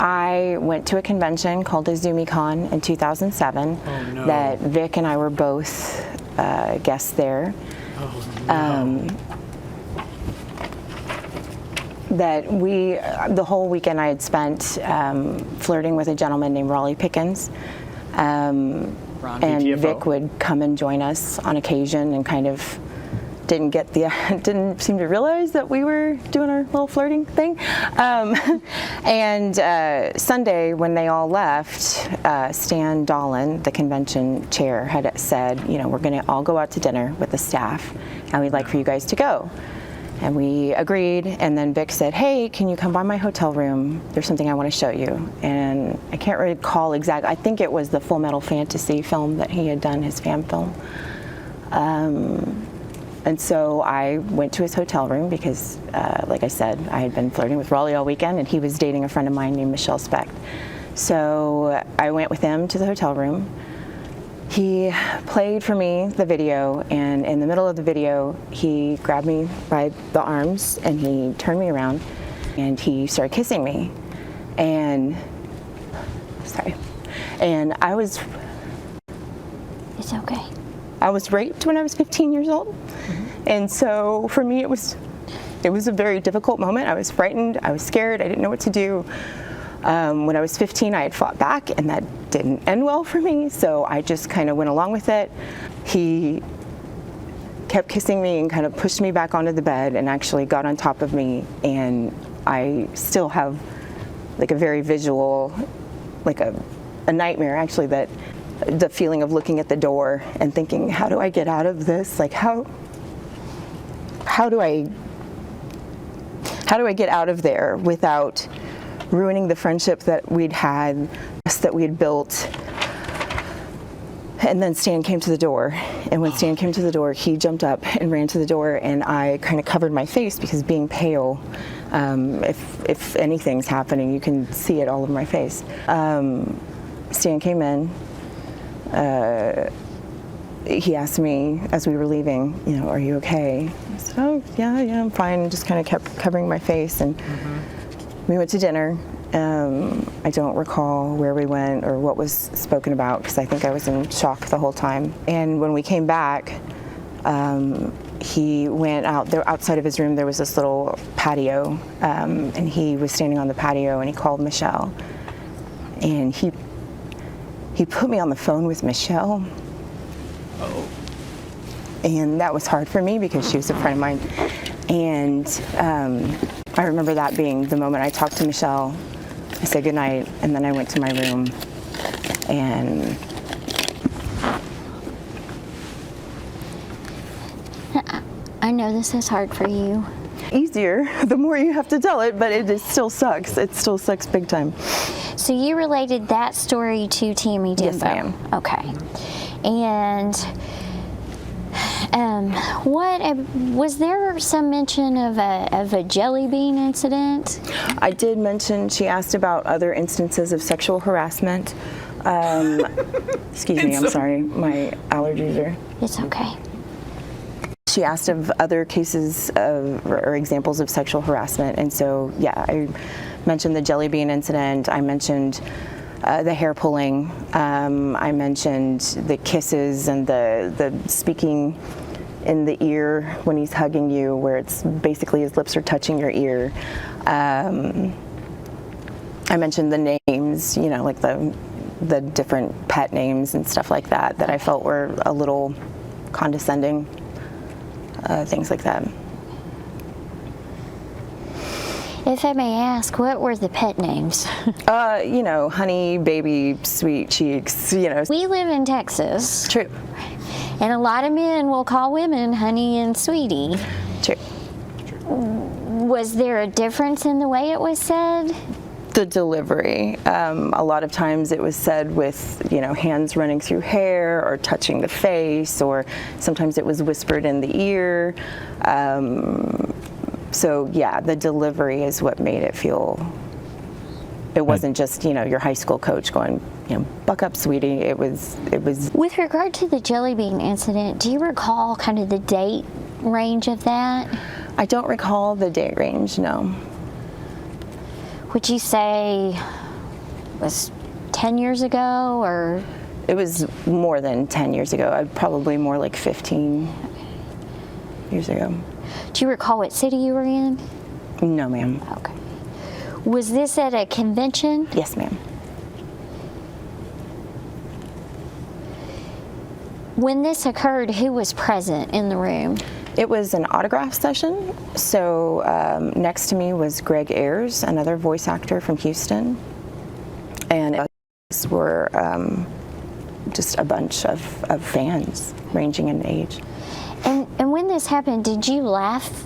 I went to a convention called AzumiCon in 2007 that Vic and I were both guests there. The whole weekend I had spent flirting with a gentleman named Raleigh Pickens. And Vic would come and join us on occasion and kind of didn't seem to realize that we were doing our little flirting thing. And Sunday, when they all left, Stan Dolan, the convention chair, had said, we're going to all go out to dinner with the staff, and we'd like for you guys to go. And we agreed, and then Vic said, hey, can you come by my hotel room? There's something I want to show you. And I can't recall exactly, I think it was the Full Metal Fantasy film that he had done, his fan film. And so I went to his hotel room because, like I said, I had been flirting with Raleigh all weekend, and he was dating a friend of mine named Michelle Specht. So I went with him to the hotel room. He played for me the video, and in the middle of the video, he grabbed me by the arms, and he turned me around, and he started kissing me. And, I was... It's okay. I was raped when I was 15 years old. And so for me, it was a very difficult moment. I was frightened, I was scared, I didn't know what to do. When I was 15, I had fought back, and that didn't end well for me, so I just kind of went along with it. He kept kissing me and kind of pushed me back onto the bed and actually got on top of me, and I still have like a very visual, like a nightmare actually, that the feeling of looking at the door and thinking, how do I get out of this? Like how do I get out of there without ruining the friendship that we'd had, that we had built? And then Stan came to the door, and when Stan came to the door, he jumped up and ran to the door, and I kind of covered my face because being pale, if anything's happening, you can see it all over my face. Stan came in. He asked me as we were leaving, are you okay? I said, oh, yeah, I'm fine. And just kind of kept covering my face, and we went to dinner. I don't recall where we went or what was spoken about because I think I was in shock the whole time. And when we came back, he went out there. Outside of his room, there was this little patio, and he was standing on the patio, and he called Michelle, and he put me on the phone with Michelle. And that was hard for me because she was a friend of mine. And I remember that being the moment I talked to Michelle. I said goodnight, and then I went to my room, and I know this is hard for you. Easier the more you have to tell it, but it still sucks. It still sucks big time. So you related that story to Tammy Dimbo? Yes, ma'am. Okay. And was there some mention of a jelly bean incident? I did mention, she asked about other instances of sexual harassment. Excuse me, I'm sorry, my allergies are... It's okay. She asked of other cases or examples of sexual harassment, and so, yeah, I mentioned the jelly bean incident, I mentioned the hair pulling, I mentioned the kisses and the speaking in the ear when he's hugging you, where it's basically his lips are touching your ear. I mentioned the names, like the different pet names and stuff like that I felt were a little condescending, things like that. If I may ask, what were the pet names? Honey, baby, sweet cheeks, We live in Texas. True. And a lot of men will call women honey and sweetie. True. Was there a difference in the way it was said? The delivery. A lot of times it was said with, hands running through hair or touching the face, or sometimes it was whispered in the ear. So yeah, the delivery is what made it feel, it wasn't just, your high school coach going, buck up, sweetie. It was. With regard to the jelly bean incident, do you recall kind of the date range of that? I don't recall the date range, no. Would you say was 10 years ago, or? It was more than 10 years ago. Probably more like 15 years ago. Do you recall what city you were in? No, ma'am. Okay. Was this at a convention? Yes, ma'am. When this occurred, who was present in the room? It was an autograph session. So next to me was Greg Ayers, another voice actor from Houston. And us were just a bunch of fans ranging in age. And when this happened, did you laugh?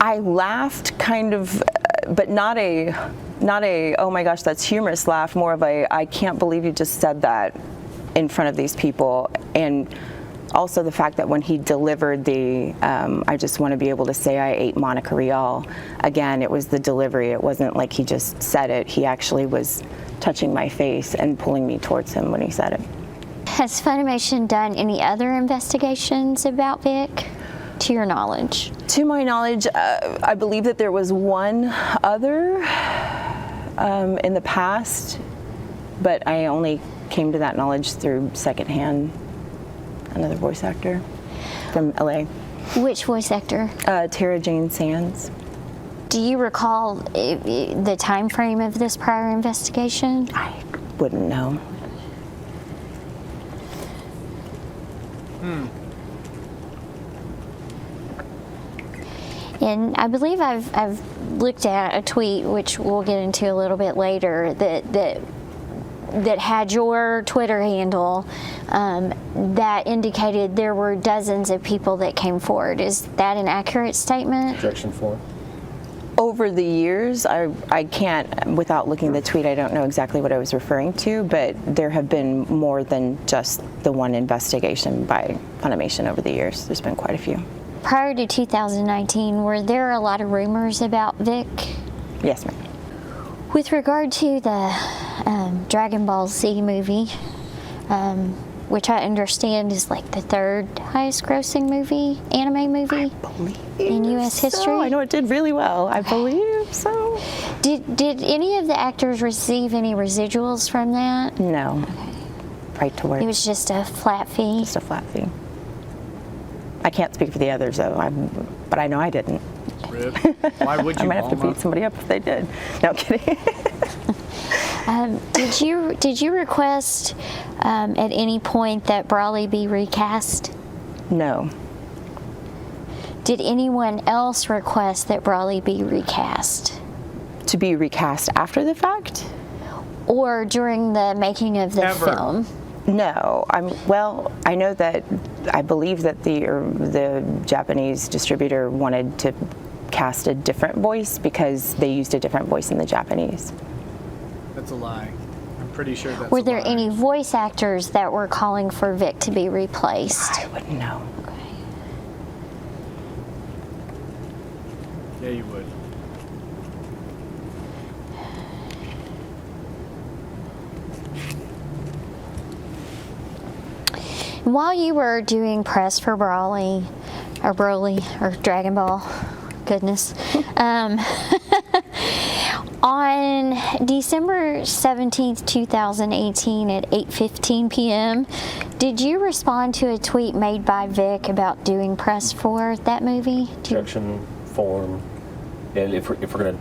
I laughed kind of, but not a oh my gosh, that's humorous laugh, more of a I can't believe you just said that in front of these people. And also the fact that when he delivered the I just want to be able to say I ate Monica Rial, again, it was the delivery. It wasn't like he just said it. He actually was touching my face and pulling me towards him when he said it. Has Funimation done any other investigations about Vic, to your knowledge? To my knowledge, I believe that there was one other in the past, but I only came to that knowledge through secondhand, another voice actor from LA. Which voice actor? Tara Jane Sands. Do you recall the time frame of this prior investigation? I wouldn't know. And I believe I've looked at a tweet, which we'll get into a little bit later, that had your Twitter handle that indicated there were dozens of people that came forward. Is that an accurate statement? Objection 4. Over the years, I can't, without looking at the tweet, I don't know exactly what I was referring to, but there have been more than just the one investigation by Funimation over the years. There's been quite a few. Prior to 2019, were there a lot of rumors about Vic? Yes, ma'am. With regard to the Dragon Ball Z movie, which I understand is like the third highest grossing anime movie in U.S. history. So. I know it did really well. I believe so. Did any of the actors receive any residuals from that? No. Okay. Right to work. It was just a flat fee? Just a flat fee. I can't speak for the others, though, but I know I didn't. Rip. Why would you? I might have to beat somebody up if they did. No, kidding. Did you request at any point that Brawley be recast? No. Did anyone else request that Brawley be recast? To be recast after the fact? Or during the making of the film? No. I know that I believe that the Japanese distributor wanted to cast a different voice because they used a different voice in the Japanese. That's a lie. I'm pretty sure that's Were there any voice actors that were calling for Vic to be replaced? I wouldn't know. Okay. Yeah, you would. While you were doing press for Broly, or Dragon Ball, goodness, on December 17th, 2018 at 8:15 p.m., did you respond to a tweet made by Vic about doing press for that movie? Objection form. And if we're going to,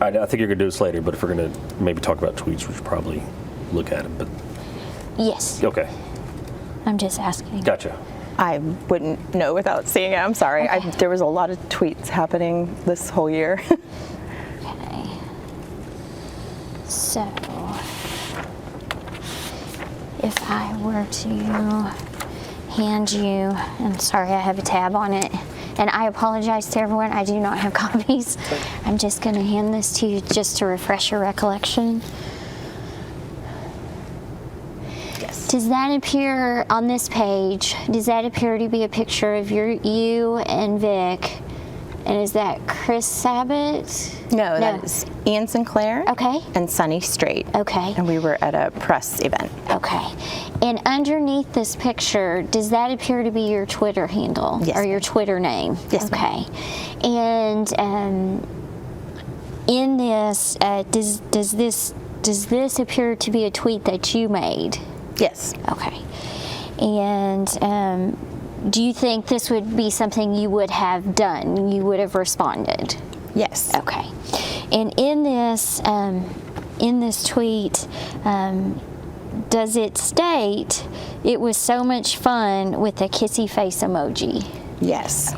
I think you're going to do this later, but if we're going to maybe talk about tweets, we should probably look at them. But Yes. okay. I'm just asking. Gotcha. I wouldn't know without seeing it. I'm sorry. Okay. There was a lot of tweets happening this whole year. Okay. So, if I were to hand you, I'm sorry, I have a tab on it, and I apologize to everyone, I do not have copies. I'm just going to hand this to you just to refresh your recollection. Does that appear on this page? Does that appear to be a picture of you and Vic? And is that Chris Sabat? No, that is Ian Sinclair. Okay. And Sunny Straight. Okay. And we were at a press event. Okay. And underneath this picture, does that appear to be your Twitter handle? Yes. Or your Twitter name? Yes. Okay. And in this, does this does this appear to be a tweet that you made? Yes. Okay. And do you think this would be something you would have done? You would have responded? Yes. Okay. And in this tweet, does it state it was so much fun with a kissy face emoji? Yes.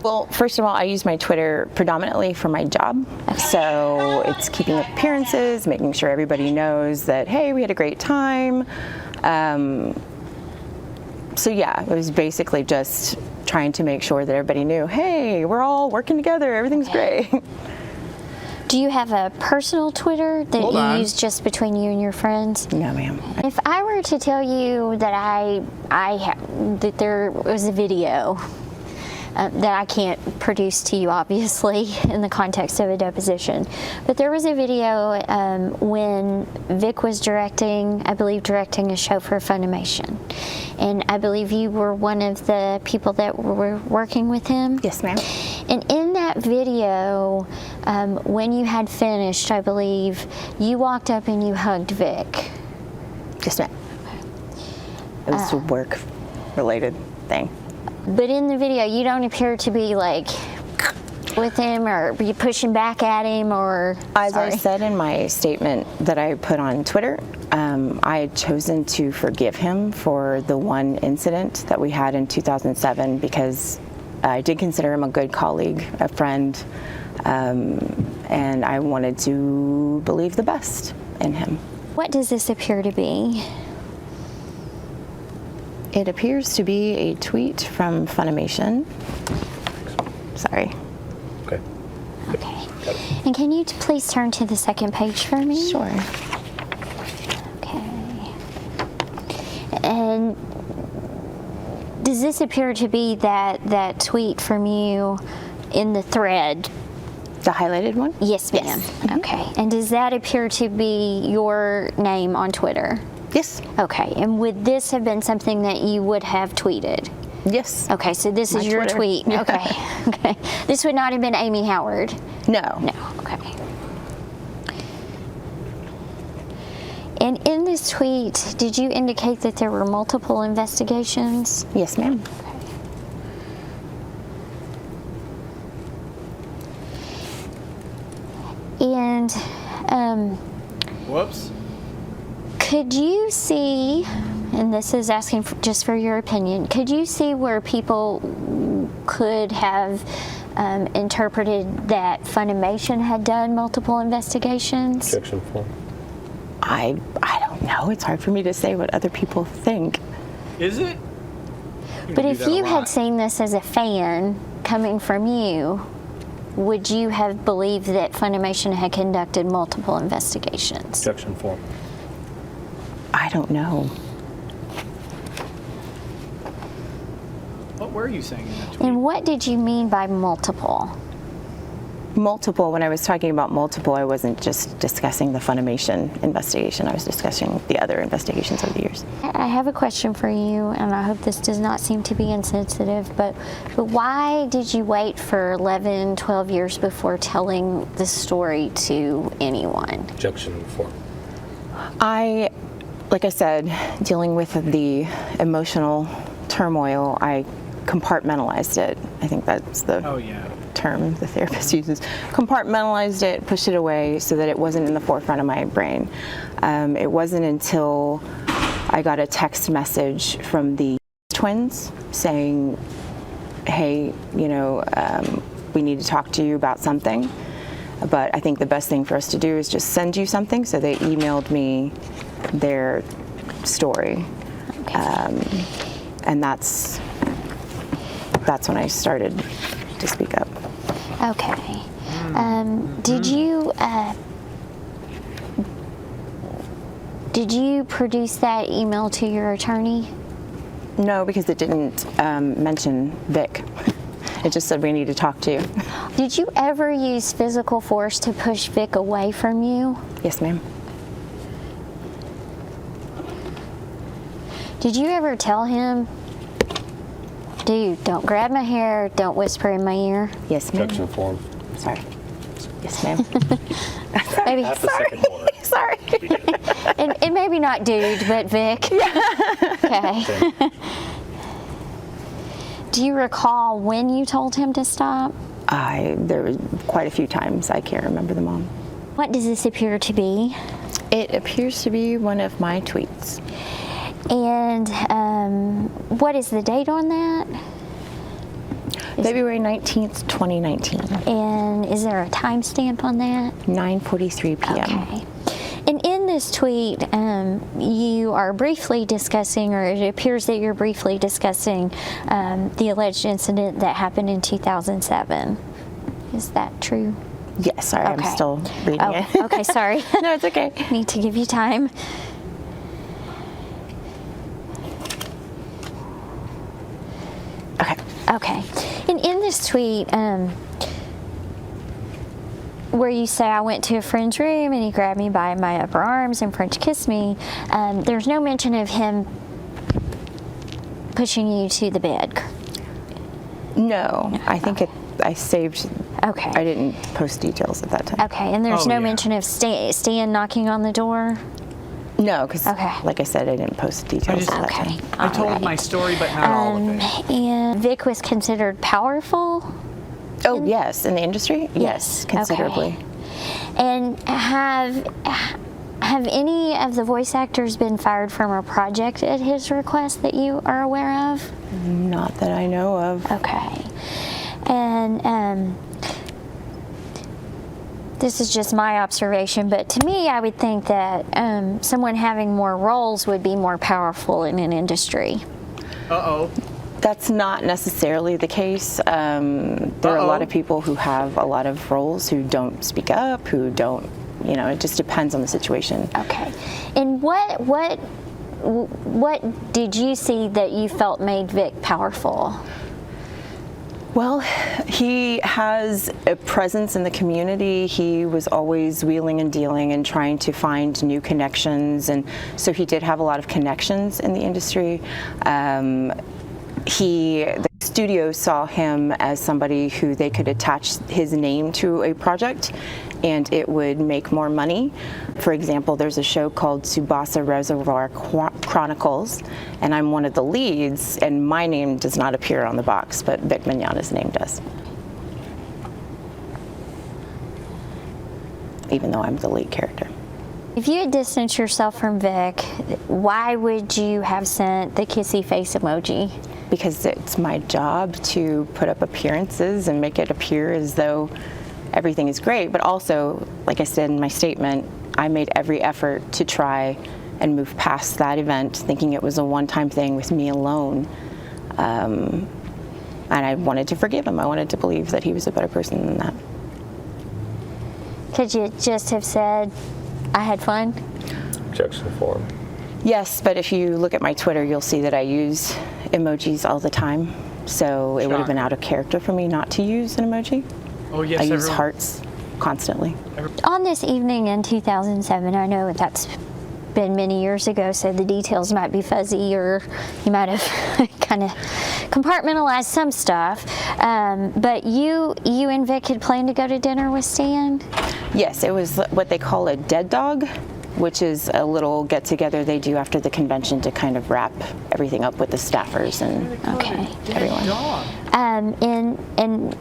Well, first of all, I use my Twitter predominantly for my job. So it's keeping appearances, making sure everybody knows that, hey, we had a great time. So yeah, it was basically just trying to make sure that everybody knew, hey, we're all working together, everything's great. Do you have a personal Twitter that you use just between you and your friends? No, ma'am. If I were to tell you that that there was a video that I can't produce to you, obviously, in the context of a deposition, but there was a video when Vic was directing a show for Funimation, and I believe you were one of the people that were working with him. Yes, ma'am. And in that video, when you had finished, I believe, you walked up and you hugged Vic. Yes, ma'am. It was a work-related thing. But in the video, you don't appear to be like with him or be pushing back at him or... As I said in my statement that I put on Twitter, I had chosen to forgive him for the one incident that we had in 2007 because I did consider him a good colleague, a friend, and I wanted to believe the best in him. What does this appear to be? It appears to be a tweet from Funimation. Sorry. Okay. Okay. And can you please turn to the second page for me? Sure. Okay. And does this appear to be that tweet from you in the thread? The highlighted one? Yes, ma'am. Yes. Okay. And does that appear to be your name on Twitter? Yes. Okay. And would this have been something that you would have tweeted? Yes. Okay, so this is My your Twitter. tweet. Okay. Okay. This would not have been Amy Howard. No. No. Okay. And in this tweet, did you indicate that there were multiple investigations? Yes, ma'am. And Whoops. could you see, and this is asking just for your opinion, could you see where people could have interpreted that Funimation had done multiple investigations? Objection form. I don't know. It's hard for me to say what other people think. Is it? But if you had seen this as a fan coming from you, would you have believed that Funimation had conducted multiple investigations? Objection form. I don't know. What were you saying in that tweet? And what did you mean by multiple? Multiple, when I was talking about multiple, I wasn't just discussing the Funimation investigation. I was discussing the other investigations over the years. I have a question for you, and I hope this does not seem to be insensitive, but why did you wait for 11, 12 years before telling the story to anyone? Objection form. Like I said, dealing with the emotional turmoil, I compartmentalized it. I think that's the Oh, yeah. term the therapist uses. Compartmentalized it, pushed it away so that it wasn't in the forefront of my brain. It wasn't until I got a text message from the twins saying, hey, we need to talk to you about something. But I think the best thing for us to do is just send you something. So they emailed me their story. Okay. And that's when I started to speak up. Okay. Did you produce that email to your attorney? No, because it didn't mention Vic. It just said we need to talk to you. Did you ever use physical force to push Vic away from you? Yes, ma'am. Did you ever tell him, dude, don't grab my hair, don't whisper in my ear? Yes, ma'am. Objection form. Sorry. Yes, ma'am. Maybe. Half a second more. Sorry. And maybe not dude, but Vic. Okay. Do you recall when you told him to stop? There was quite a few times. I can't remember them all. What does this appear to be? It appears to be one of my tweets. And what is the date on that? February 19th, 2019. And is there a timestamp on that? 9:43 p.m. Okay. And in this tweet, you are briefly discussing, or it appears that you're briefly discussing, the alleged incident that happened in 2007. Is that true? Yes, sorry, Okay. I'm still reading it. Okay, sorry. No, it's okay. Need to give you time. Okay. Okay. And in this tweet, where you say, I went to a friend's room and he grabbed me by my upper arms and French kissed me, there's no mention of him pushing you to the bed. No, I think I saved. Okay. I didn't post details at that time. Okay, and there's Oh, no yeah. mention of Stan knocking on the door? No, because Okay. like I said, I didn't post details at that Okay. time. I told my story, but not all of it. And Vic was considered powerful? Oh, yes, in the industry? Yes, considerably. Okay. And have any of the voice actors been fired from a project at his request that you are aware of? Not that I know of. Okay. And this is just my observation, but to me, I would think that someone having more roles would be more powerful in an industry. Uh-oh. That's not necessarily the case. There are a lot of people who have a lot of roles who don't speak up, who don't, it just depends on the situation. Okay. And what did you see that you felt made Vic powerful? Well, he has a presence in the community. He was always wheeling and dealing and trying to find new connections, and so he did have a lot of connections in the industry. The studio saw him as somebody who they could attach his name to a project and it would make more money. For example, there's a show called Tsubasa Reservoir Chronicles, and I'm one of the leads, and my name does not appear on the box, but Vic Mignogna's name does. Even though I'm the lead character. If you had distanced yourself from Vic, why would you have sent the kissy face emoji? Because it's my job to put up appearances and make it appear as though everything is great, but also, like I said in my statement, I made every effort to try and move past that event, thinking it was a one-time thing with me alone. And I wanted to forgive him. I wanted to believe that he was a better person than that. Could you just have said, I had fun? Objection form. Yes, but if you look at my Twitter, you'll see that I use emojis all the time. So it would have been out of character for me not to use an emoji. Oh, yes, I use everyone- hearts constantly. On this evening in 2007, I know that's been many years ago, so the details might be fuzzy, or you might have kind of compartmentalized some stuff. But you and Vic had planned to go to dinner with Stan? Yes, it was what they call a dead dog, which is a little get-together they do after the convention to kind of wrap everything up with the staffers and Okay. everyone. Dog. And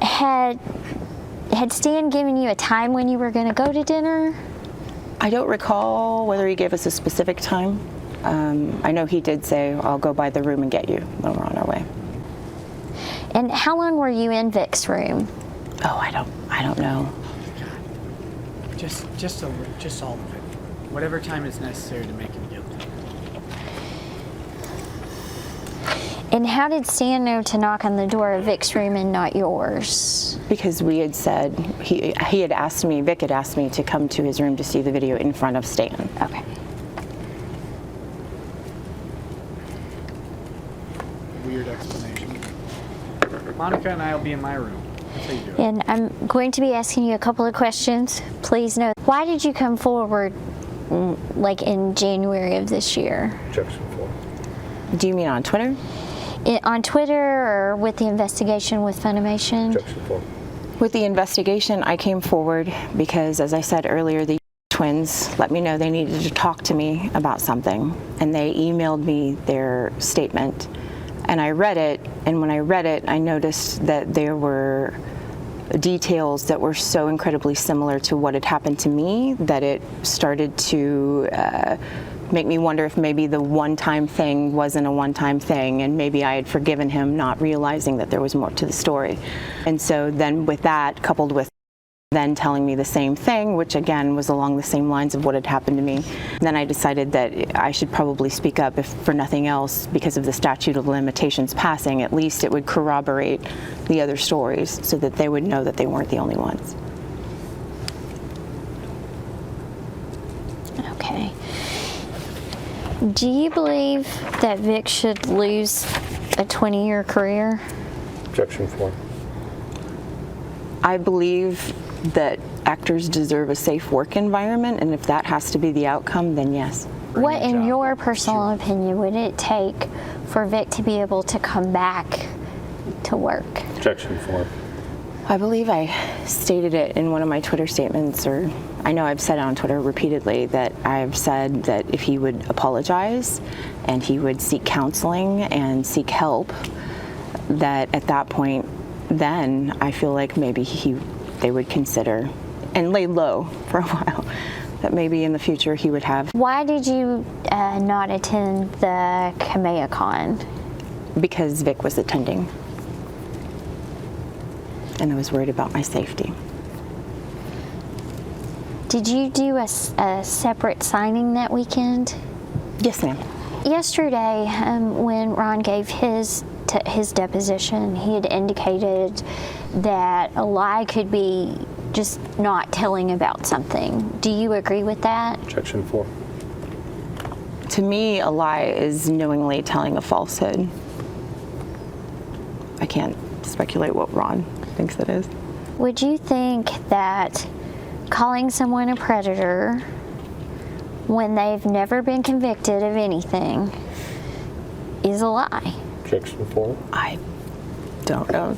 had Stan given you a time when you were going to go to dinner? I don't recall whether he gave us a specific time. I know he did say, I'll go by the room and get you when we're on our way. And how long were you in Vic's room? Oh, I don't know. Just all of it. Whatever time is necessary to make him guilty. And how did Stan know to knock on the door of Vic's room and not yours? Because we had said, he had asked me, Vic had asked me to come to his room to see the video in front of Stan. Okay. Weird explanation. Monica and I will be in my room. That's how you do it. And I'm going to be asking you a couple of questions. Please know, why did you come forward like in January of this year? Objection form. Do you mean on Twitter? On Twitter or with the investigation with Funimation? Objection form. With the investigation, I came forward because, as I said earlier, the twins let me know they needed to talk to me about something, and they emailed me their statement. And I read it, and when I read it, I noticed that there were details that were so incredibly similar to what had happened to me that it started to make me wonder if maybe the one-time thing wasn't a one-time thing, and maybe I had forgiven him, not realizing that there was more to the story. And so then with that, coupled with then telling me the same thing, which again was along the same lines of what had happened to me, then I decided that I should probably speak up, if for nothing else, because of the statute of limitations passing. At least it would corroborate the other stories so that they would know that they weren't the only ones. Okay. Do you believe that Vic should lose a 20-year career? Objection 4. I believe that actors deserve a safe work environment, and if that has to be the outcome, then yes. What, in your personal opinion, would it take for Vic to be able to come back to work? Objection 4. I believe I stated it in one of my Twitter statements, or I know I've said it on Twitter repeatedly, that I've said that if he would apologize and he would seek counseling and seek help, that at that point, then I feel like maybe they would consider and lay low for a while, that maybe in the future he would have. Why did you not attend the Kamea-Con? Because Vic was attending, and I was worried about my safety. Did you do a separate signing that weekend? Yes, ma'am. Yesterday, when Ron gave his deposition, he had indicated that a lie could be just not telling about something. Do you agree with that? Objection 4. To me, a lie is knowingly telling a falsehood. I can't speculate what Ron thinks it is. Would you think that calling someone a predator when they've never been convicted of anything is a lie? Objection 4. I don't know.